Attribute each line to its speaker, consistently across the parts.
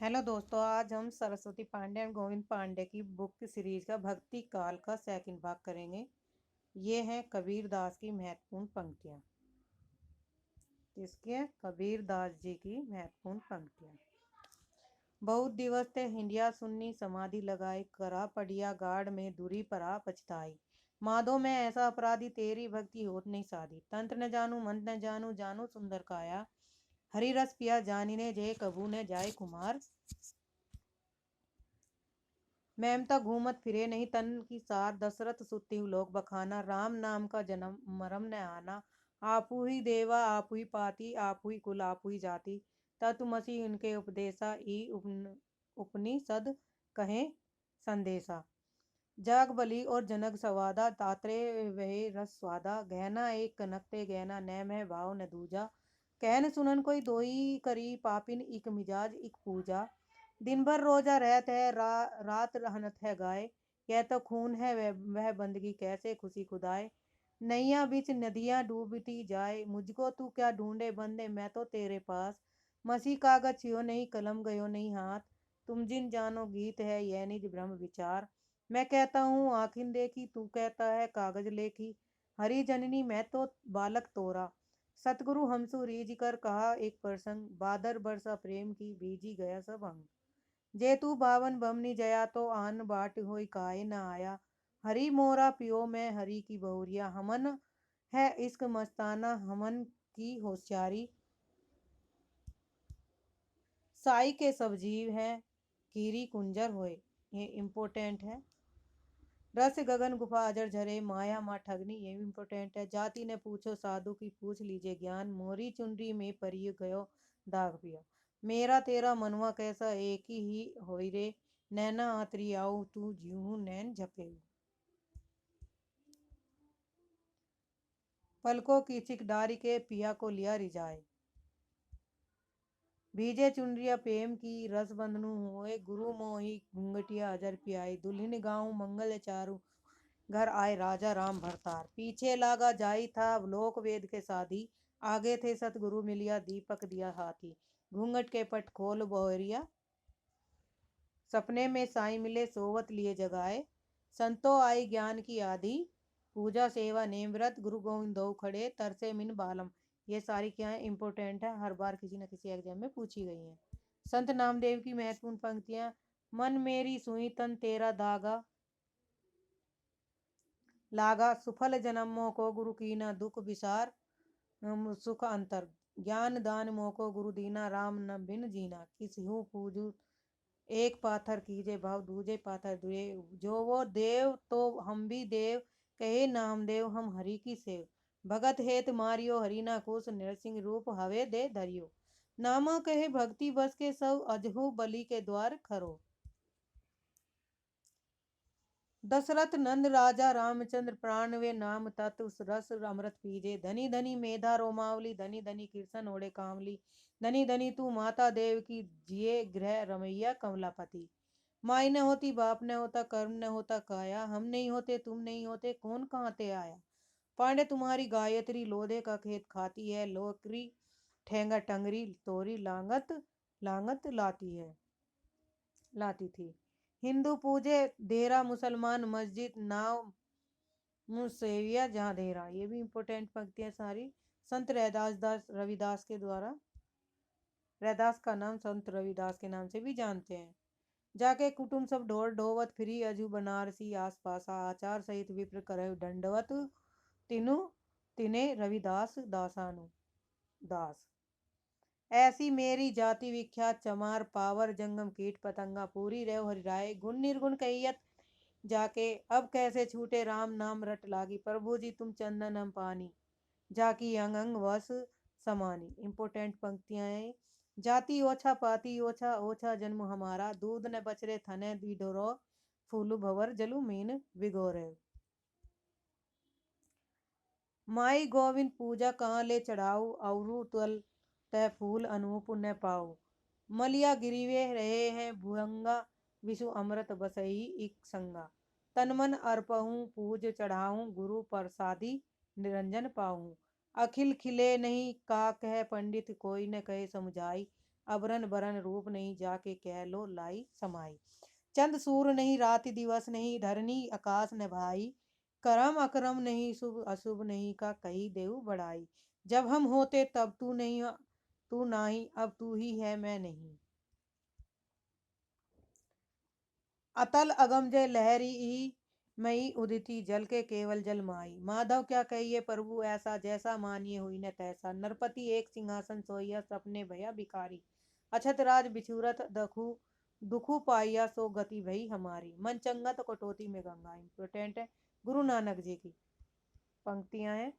Speaker 1: Hello दोस्तों, आज हम सरस्वती पांडे एंड गोविंद पांडे की बुक सीरीज का भक्ति काल का सेकंड भाग करेंगे। ये हैं कबीर दास की महत्वपूर्ण पंक्तियाँ। किसकी है? कबीर दास जी की महत्वपूर्ण पंक्तियाँ। बहुत दिवस ते हिंडिया सुन्नी समाधि लगाई, करा पड़िया गाड़ में दूरी परा पछताई। माधो में ऐसा अपराधी, तेरी भक्ति होत नहीं साधी। तंत्र न जानू मंत्र न जानू, जानू सुंदर काया। हरि रस पिया जानी ने, जय कबू ने जाय कुमार। मैमता घूमत फिरे नहीं तन की सार, दशरथ सुत्ती लोक बखाना। राम नाम का जन्म मरम न आना, आपू ही देवा आपू ही पाती, आपू ही कुल आपू ही जाति। तत्वमसी उनके उपदेशा, उपनिषद कहे संदेशा। जाग बलि और जनक सवादा, तात्रे वह रस स्वादा। गहना एक कनकते गहना, न मैं भाव न दूजा। कहन सुनन कोई दोई, करी पापिन इक मिजाज इक पूजा। दिन भर रोजा रहत है, रात रहनत है गाय। यह तो खून है वह बंदगी, कैसे खुशी खुदाए। नैया बीच नदियां डूबती जाए, मुझको तू क्या ढूंढे बंदे, मैं तो तेरे पास। मसी कागज छियो नहीं, कलम गयो नहीं हाथ। तुम जिन जानो गीत है यह निज ब्रह्म विचार। मैं कहता हूँ आखिन देखी, तू कहता है कागज लेखी। हरि जननी मैं तो बालक तोरा। सतगुरु हमसु रीझ कर कहा एक प्रसंग, बादर बरसा प्रेम की बीजी गया सब अंग। जेतु बावन बमनी जया, तो आन बाट होई काहे न आया। हरि मोरा पियो मैं हरि की बहुरिया, हमन है इश्क मस्ताना हमन की होशियारी। साई के सब जीव है, कीरी कुंजर होए। ये इम्पोर्टेंट है। रस गगन गुफा अजर झरे, माया माँ ठगनी, ये भी इम्पोर्टेंट है। जाति ने पूछो साधु की, पूछ लीजिए ज्ञान। मोरी चुनरी में परिय गयो दाग पिया। मेरा तेरा मनवा कैसा एक ही होई रे, नैना आतरी आऊ तू ज्यूं नैन झपेऊ। पलकों की चिक डारी के, पिया को लिया रिजाए। भीजे चुनरिया प्रेम की, रस बंधनु हुए गुरु मोही। घूंघटिया अजर पियाई, दुल्हन गाँव मंगल चारु। घर आए राजा राम भरतार, पीछे लागा जाई था लोक वेद के साधी। आगे थे सतगुरु मिलिया, दीपक दिया हाथी। घूंघट के पट खोल बोहरिया, सपने में साई मिले सोवत लिए जगाए। संतो आई ज्ञान की आधी, पूजा सेवा नेम व्रत। गुरु गोविंद दो खड़े, तरसे मिन बालम। ये सारी क्या है? इंपॉर्टेंट है, हर बार किसी न किसी एग्जाम में पूछी गई हैं। संत नामदेव की महत्वपूर्ण पंक्तियां। मन मेरी सुई तन तेरा दागा, लागा सुफल जन्मों को गुरु कीना। दुख विसार सुख अंतर, ज्ञान दान मोको गुरु दीना। राम न बिन जीना, किसहु पूजू एक पाथर कीजे भाव, दूजे पाथर दुए। जो वो देव तो हम भी देव, कहे नामदेव हम हरि की सेव। भगत हेत मारियो हरि ना कुश, नरसिंह रूप हवे दे धरियो। नामा कहे भक्ति बस के, सब अजहु बलि के द्वार खरो। दशरथ नंद राजा रामचंद्र, प्राण वे नाम तत् रस अमृत पीजे। धनी धनी मेधा रोमावली, धनी धनी कृष्ण ओढ़े कामली। धनी धनी तू माता देव की, जिये गृह रमैया कमलापति। माई न होती बाप न होता, कर्म न होता काया। हम नहीं होते तुम नहीं होते, कौन कहाँ ते आया। पांडे तुम्हारी गायत्री, लोधे का खेत खाती है। लोकरी ठेंगा टंगरी, तोरी लांगत लांगत लाती थी। हिंदू पूजे देरा, मुसलमान मस्जिद। नाव मुसेविया जहाँ देरा। ये भी इंपॉर्टेंट पंक्तियां सारी। संत रविदास के द्वारा। रैदास का नाम संत रविदास के नाम से भी जानते हैं। जाके कुटुंब सब ढोर ढोवत फिरी, अजू बनारसी आस पासा। आचार सहित विप्र करहु दंडवत, तिनु तिने रविदास दासानु दास। ऐसी मेरी जाति विख्यात, चमार पावर जंगम कीट पतंगा। पूरी रेव हरिराय, गुण निर्गुण कहियत जाके। अब कैसे छूटे राम नाम रट लागी, प्रभु जी तुम चंदन हम पानी। जाकी अंग अंग वस समानी। इंपोर्टेंट पंक्तियां हैं। जाति ओछा पाती ओछा, ओछा जन्म हमारा। दूध न बचरे थने ढिढोरो, फूलु भवर जलु मीन विगोरे। माई गोविंद पूजा कहाँ ले चढ़ाऊ, औरु तल तय फूल अनूप न पाऊ। मलिया गिरिवे रहे हैं भुअंगा, विषु अमृत बसई इक संगा। तन मन अर्पहूँ पूज चढ़ाऊँ, गुरु प्रसादी निरंजन पाऊँ। अखिल खिले नहीं का कह पंडित, कोई न कहे समुझाई। अबरन बरन रूप नहीं, जाके कह लो लाई समाई। चंद सूर नहीं, रात दिवस नहीं, धरनी आकाश न भाई। करम अकरम नहीं, शुभ अशुभ नहीं, का कही देव बड़ाई। जब हम होते तब तू नहीं, तू नाही, अब तू ही है मैं नहीं। अतल अगम जय लहरी ही मई उदिती, जल के केवल जल माई। माधव क्या कहिए प्रभु ऐसा, जैसा मानिए हुई न तैसा। नरपति एक सिंहासन सोइया, सपने भया भिखारी। अछत राज बिछुरत दखु, दुखु पाइया, सो गति भई हमारी। मन चंगत कटौती में गंगा। इम्पोर्टेंट है, गुरु नानक जी की पंक्तियां हैं।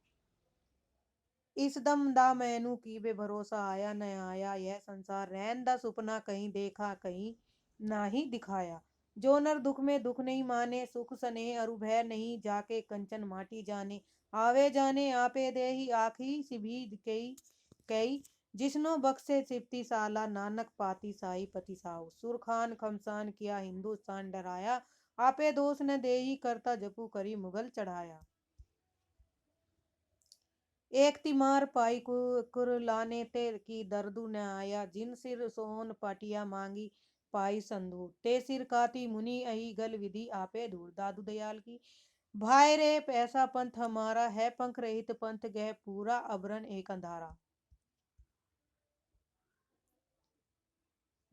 Speaker 1: इस दम दा मैनू की बे भरोसा, आया न आया यह संसार। रैन दा सुपना कहीं देखा, कहीं ना ही दिखाया। जो नर दुख में दुख नहीं माने, सुख स्नेह अरु भय नहीं, जाके कंचन माटी जाने। आवे जाने आपे देही, आखी सिभी कई कई। जिसनो बख्शे सिप्ती साला, नानक पाती साई पति साहु। सुरखान खमसान किया, हिंदुस्तान डराया। आपे दोष न देही, करता जपू करी मुगल चढ़ाया। एक तिमार पाई कुरलाने ते की दर्दु न आया। जिन सिर सोन पाटिया मांगी, पाई संदूर। ते सिर काती मुनि अही, गल विधि आपे दूर। दादू दयाल की। भाई रे ऐसा पंथ हमारा है, पंख रहित पंथ गह पूरा, अबरन एक अंधारा।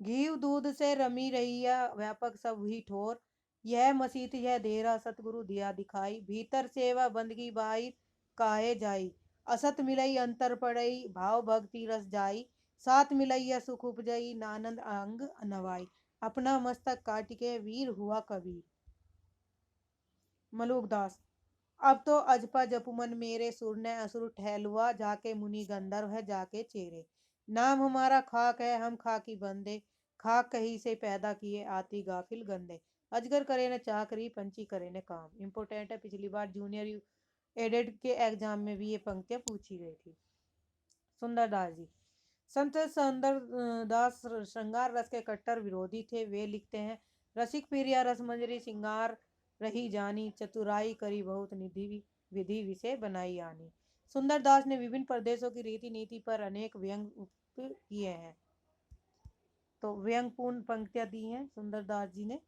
Speaker 1: घीव दूध से रमी रहिया, व्यापक सब ही ठोर। यह मसीत यह डेरा, सतगुरु दिया दिखाई। भीतर सेवा बंदगी बाई, काहे जाई। असत मिलई अंतर पड़ई, भाव भक्ति रस जाई। साथ मिलैया सुख उपजई, नानंद अंग नवाई। अपना मस्तक काट के वीर हुआ कबीर। मलुकदास। अब तो अजपा जपु मन मेरे, सुर ने असुर ठहलुआ। जाके मुनि गंधर्व है, जाके चेरे। नाम हमारा खाक है, हम खाकी बंदे। खाक कहीं से पैदा किए, आती गाफिल गंदे। अजगर करे न चाकरी, पंछी करे न काम। इम्पोर्टेंट है, पिछली बार जूनियर एडेड के एग्जाम में भी ये पंक्तियां पूछी गई थी। सुंदरदास जी। संत सुंदर दास श्रृंगार रस के कट्टर विरोधी थे। वे लिखते हैं, रसिक प्रिया रस मंजरी, सिंगार रही जानी। चतुराई करी बहुत निधि, विधि विषय बनाई आनी। सुंदरदास ने विभिन्न प्रदेशों की रीति नीति पर अनेक व्यंग उक्त किए हैं। तो व्यंगपूर्ण पंक्तियां दी हैं सुंदरदास जी ने।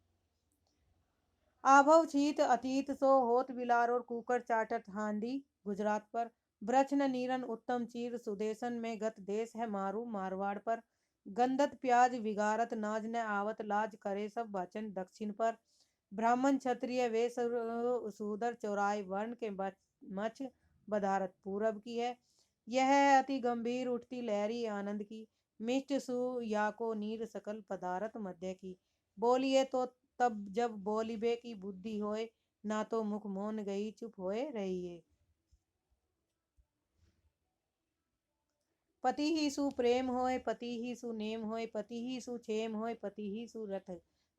Speaker 1: आभव छीत अतीत सो, होत बिलार और कुकर चाटत हांडी। गुजरात पर। ब्रछ न नीरन उत्तम चीर, सुदेशन में गत देश है मारू। मारवाड़ पर। गंदत प्याज विगारत, नाज न आवत लाज, करे सब वचन दक्षिण पर। ब्राह्मण क्षत्रिय वे सूदर, चौराय वर्ण के मछ बधारत पूरब की है। यह है अति गंभीर उठती लहरी आनंद की। मिष्ट सु या को नीर सकल पदारत मध्य की। बोलिए तो तब जब बोलिबे की बुद्धि होए, ना तो मुख मौन गई चुप होए रहिए। पति ही सु प्रेम होए, पति ही सु नेम होए, पति ही सु क्षेम होए, पति ही सु रथ।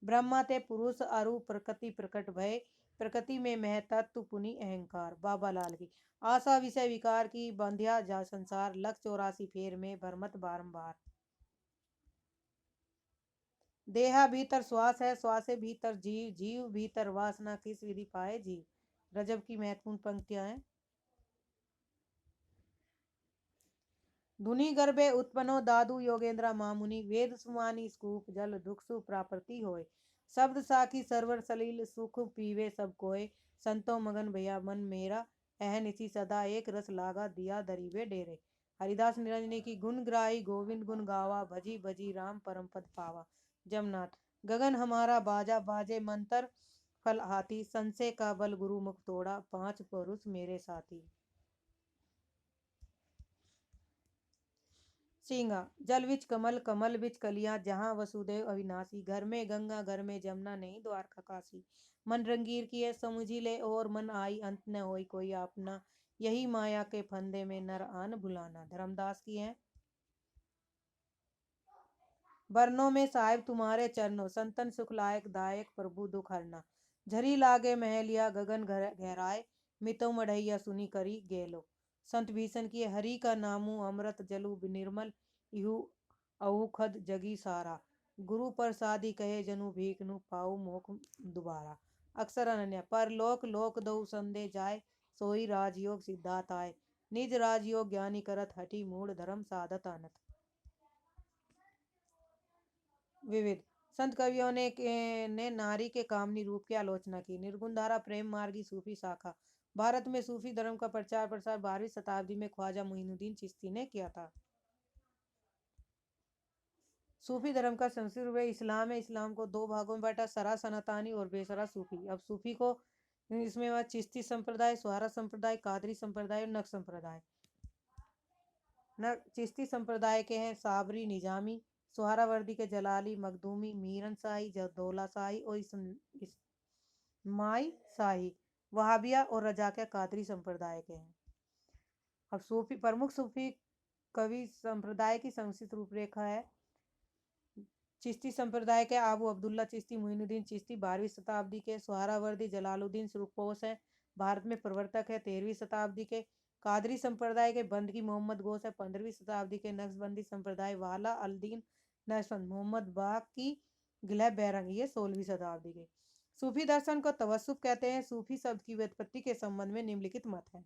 Speaker 1: ब्रह्मा ते पुरुष अरु प्रकृति प्रकट भय। प्रकृति में महतत्व पुनि अहंकार। बाबा लाल की। आशा विषय विकार की, बंध्या जा संसार। लख 84 फेर में भरमत बारंबार। देहा भीतर श्वास है, श्वास भीतर जीव, जीव भीतर वासना, किस विधि पाए जीव। रजब की महत्वपूर्ण पंक्तियां हैं। धुनि गर्भे उत्पन्नो दादू योगेंद्र मामुनि। वेद सुमानी स्कूप, जल दुख सु प्राप्ति होय। शब्द साखी सरवर सलील, सुख पीवे सब कोय। संतो मगन भैया मन मेरा, अहन इसी सदा एक रस लागा, दिया दरीबे डेरे। हरिदास निरंजनी की। गुण ग्राही गोविंद गुण गावा, भजी भजी राम परम पद पावा। जमनाथ। गगन हमारा बाजा, बाजे मंत्र फल हाथी। संशय का बल गुरु मुख तोड़ा, 5 पुरुष मेरे साथी। सींगा। जल विच कमल, कमल विच कलियां, जहां वसुदेव अविनाशी। घर में गंगा, घर में जमुना, नहीं द्वारका काशी। मन रंगीर की है समुझी ले, और मन आई अंत न होई कोई अपना। यही माया के फंदे में नर आन भुलाना। धर्मदास की है। बरनों में साहिब तुम्हारे चरणों, संतन सुख लायक दायक, प्रभु दुख हरना। झरी लागे महलिया, गगन गहराए। मितो मढ़ैया सुनी करी गेलो। संत भीषण की। हरि का नामू अमृत जलु निर्मल, इहु औखद जगी सारा। गुरु प्रसादी कहे जनु भीखनु, पाऊ मोख दुबारा। अक्सर अनन्या। पर लोक लोक दऊ संदे जाय, सोई राजयोग सिद्धात आय। निज राजयोग ज्ञानी करत, हठी मूढ़ धर्म साधत अनत। विविध संत कवियों ने नारी के कामनी रूप की आलोचना की। निर्गुण धारा प्रेम मार्गी सूफी शाखा। भारत में सूफी धर्म का प्रचार प्रसार 12वीं शताब्दी में ख्वाजा मुइनुद्दीन चिश्ती ने किया था। सूफी धर्म का संस्कृत रूप इस्लाम है। इस्लाम को दो भागों में बांटा, सरा सनातानी और बेसरा सूफी। अब सूफी को इसमें वह चिश्ती संप्रदाय, सुहारा संप्रदाय, कादरी संप्रदाय और नक्श संप्रदाय। न चिश्ती संप्रदाय के हैं साबरी, निजामी, सुहारावर्दी के जलाली, मखदूमी, मीरन शाही, जदौला शाही और इस्माई शाही। वहाबिया और रजाकिया कादरी संप्रदाय के हैं। अब सूफी प्रमुख सूफी कवि संप्रदाय की संस्कृत रूपरेखा है। चिश्ती संप्रदाय के आबू अब्दुल्ला चिश्ती मुइनुद्दीन चिश्ती 12वीं शताब्दी के। सुहारावर्दी जलालुद्दीन सुरपोश है, भारत में प्रवर्तक है 13वीं शताब्दी के। कादरी संप्रदाय के बंदगी मोहम्मद गोस है, 15वीं शताब्दी के। नक्शबंदी संप्रदाय वाला अल्दीन नक्शबंद मोहम्मद बाकी गिलह बैरंग, ये 16वीं शताब्दी के। सूफी दर्शन को तवस्सुफ कहते हैं। सूफी शब्द की व्युत्पत्ति के संबंध में निम्नलिखित मत है।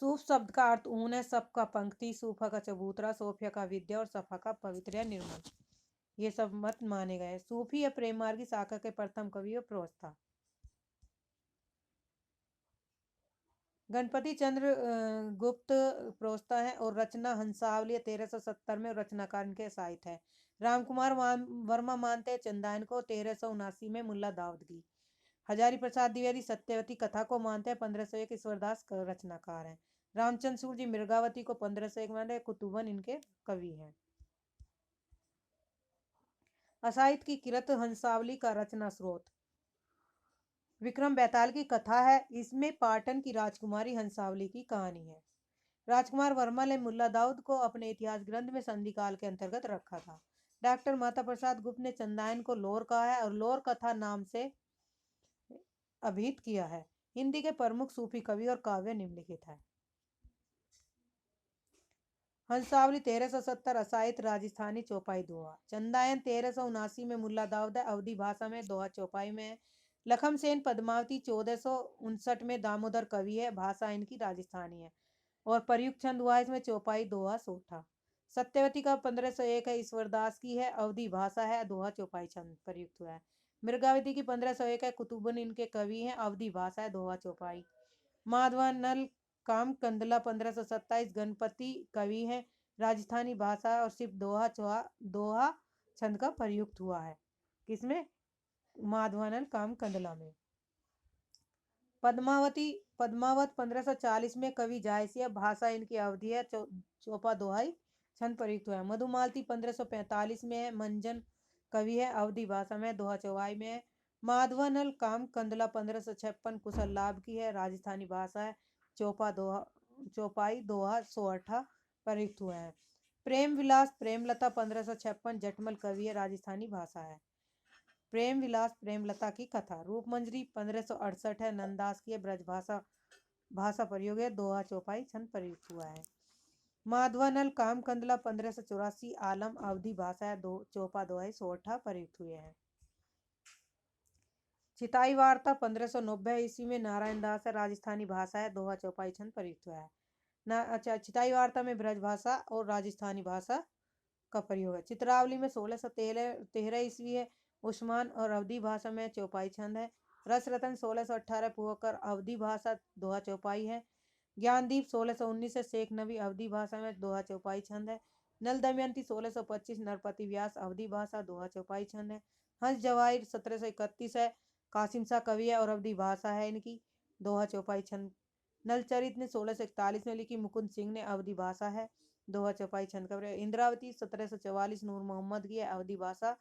Speaker 1: सूफ शब्द का अर्थ ऊन है, सफ का पंक्ति, सूफा का चबूतरा, सोफिया का विद्या और सफा का पवित्र या निर्मल। ये सब मत माने गए। सूफी या प्रेम मार्गी शाखा के प्रथम कवि और प्रवक्ता गणपति चंद्र गुप्त प्रोस्ता है और रचना हंसावली 1370 में रचनाकार इनके साहित्य है। रामकुमार वर्मा मानते हैं चंदायन को 1379 में मुल्ला दाऊदगी। हजारी प्रसाद द्विवेदी सत्यवती कथा को मानते हैं 1501 ईश्वरदास रचनाकार हैं। रामचंद्र सूर जी मृगावती को 1501 मानते, कुतुबन इनके कवि हैं। असाहित की किरत हंसावली का रचना स्रोत विक्रम बेताल की कथा है। इसमें पाटन की राजकुमारी हंसावली की कहानी है। राजकुमार वर्मा ने मुल्ला दाऊद को अपने इतिहास ग्रंथ में संधिकाल के अंतर्गत रखा था। डॉक्टर माता प्रसाद गुप्त ने चंदायन को लोर कहा है और लोर कथा नाम से अभिहित किया है। हिंदी के प्रमुख सूफी कवि और काव्य निम्नलिखित है। हंसावली 1370 असाहित राजस्थानी चौपाई दोहा। चंदायन 1379 में मुल्ला दाऊद है, अवधी भाषा में, दोहा चौपाई में है। लखम सेन पद्मावती 1459 में दामोदर कवि है, भाषा इनकी राजस्थानी है और प्रयुक्त छंद हुआ इसमें चौपाई दोहा सोठा। सत्यवती का 1501 है, ईश्वरदास की है, अवधी भाषा है, दोहा चौपाई छंद प्रयुक्त हुआ है। मृगावती की 1501 है, कुतुबन इनके कवि हैं, अवधी भाषा है, दोहा चौपाई। माधवानल काम कंदला 1527 गणपति कवि हैं, राजस्थानी भाषा और सिर्फ दोहा छंद का प्रयुक्त हुआ है। किसमें? माधवानल काम कंदला में। पद्मावत 1540 में कवि जायसिया, भाषा इनकी अवधि है, चौपा दोहाई छंद प्रयुक्त हुआ है। मधुमालती 1545 में है, मंजन कवि है, अवधि भाषा में, दोहा चौपाई में है। माधवानल काम कंदला 1556 कुशल लाभ की है, राजस्थानी भाषा है, चौपाई दोहा सोअठा प्रयुक्त हुआ है। प्रेम विलास प्रेमलता 1556 जटमल कवि है, राजस्थानी भाषा है। प्रेम विलास प्रेमलता की कथा। रूपमंजरी 1568 है, नंदास की है, भाषा प्रयोग है, दोहा चौपाई छंद प्रयुक्त हुआ है। माधवानल काम कंदला 1584 आलम अवधि भाषा है, चौपा दोहाई सोठा प्रयुक्त हुए हैं। चिताई वार्ता 1590 ईस्वी में नारायण दास है, राजस्थानी भाषा है, दोहा चौपाई छंद प्रयुक्त हुआ है। अच्छा, चिताई वार्ता में ब्रज भाषा और राजस्थानी भाषा का प्रयोग है। चित्रावली में 1613 ईस्वी है, उस्मान और अवधी भाषा में चौपाई छंद है। रस रतन 1618 पुवकर अवधी भाषा, दोहा चौपाई है। ज्ञानदीप 1619 से शेख नबी अवधी भाषा में, दोहा चौपाई छंद है। नल दमयंती 1625 नरपति व्यास अवधी भाषा, दोहा चौपाई छंद है। हंस जवाहिर 1731 है, कासिम शाह कवि है और अवधी भाषा है इनकी, दोहा चौपाई छंद। नलचरित ने 1641 में लिखी, मुकुंद सिंह ने अवधी भाषा है, दोहा चौपाई छंद का प्रयोग। इंद्रावती 1744 नूर मोहम्मद की है, अवधी भाषा,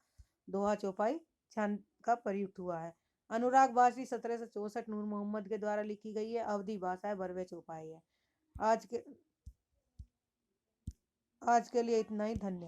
Speaker 1: दोहा चौपाई छंद का प्रयुक्त हुआ है। अनुराग बासरी 1764 नूर मोहम्मद के द्वारा लिखी गई है, अवधी भाषा है, बरवे चौपाई है। आज के लिए इतना ही। धन्यवाद।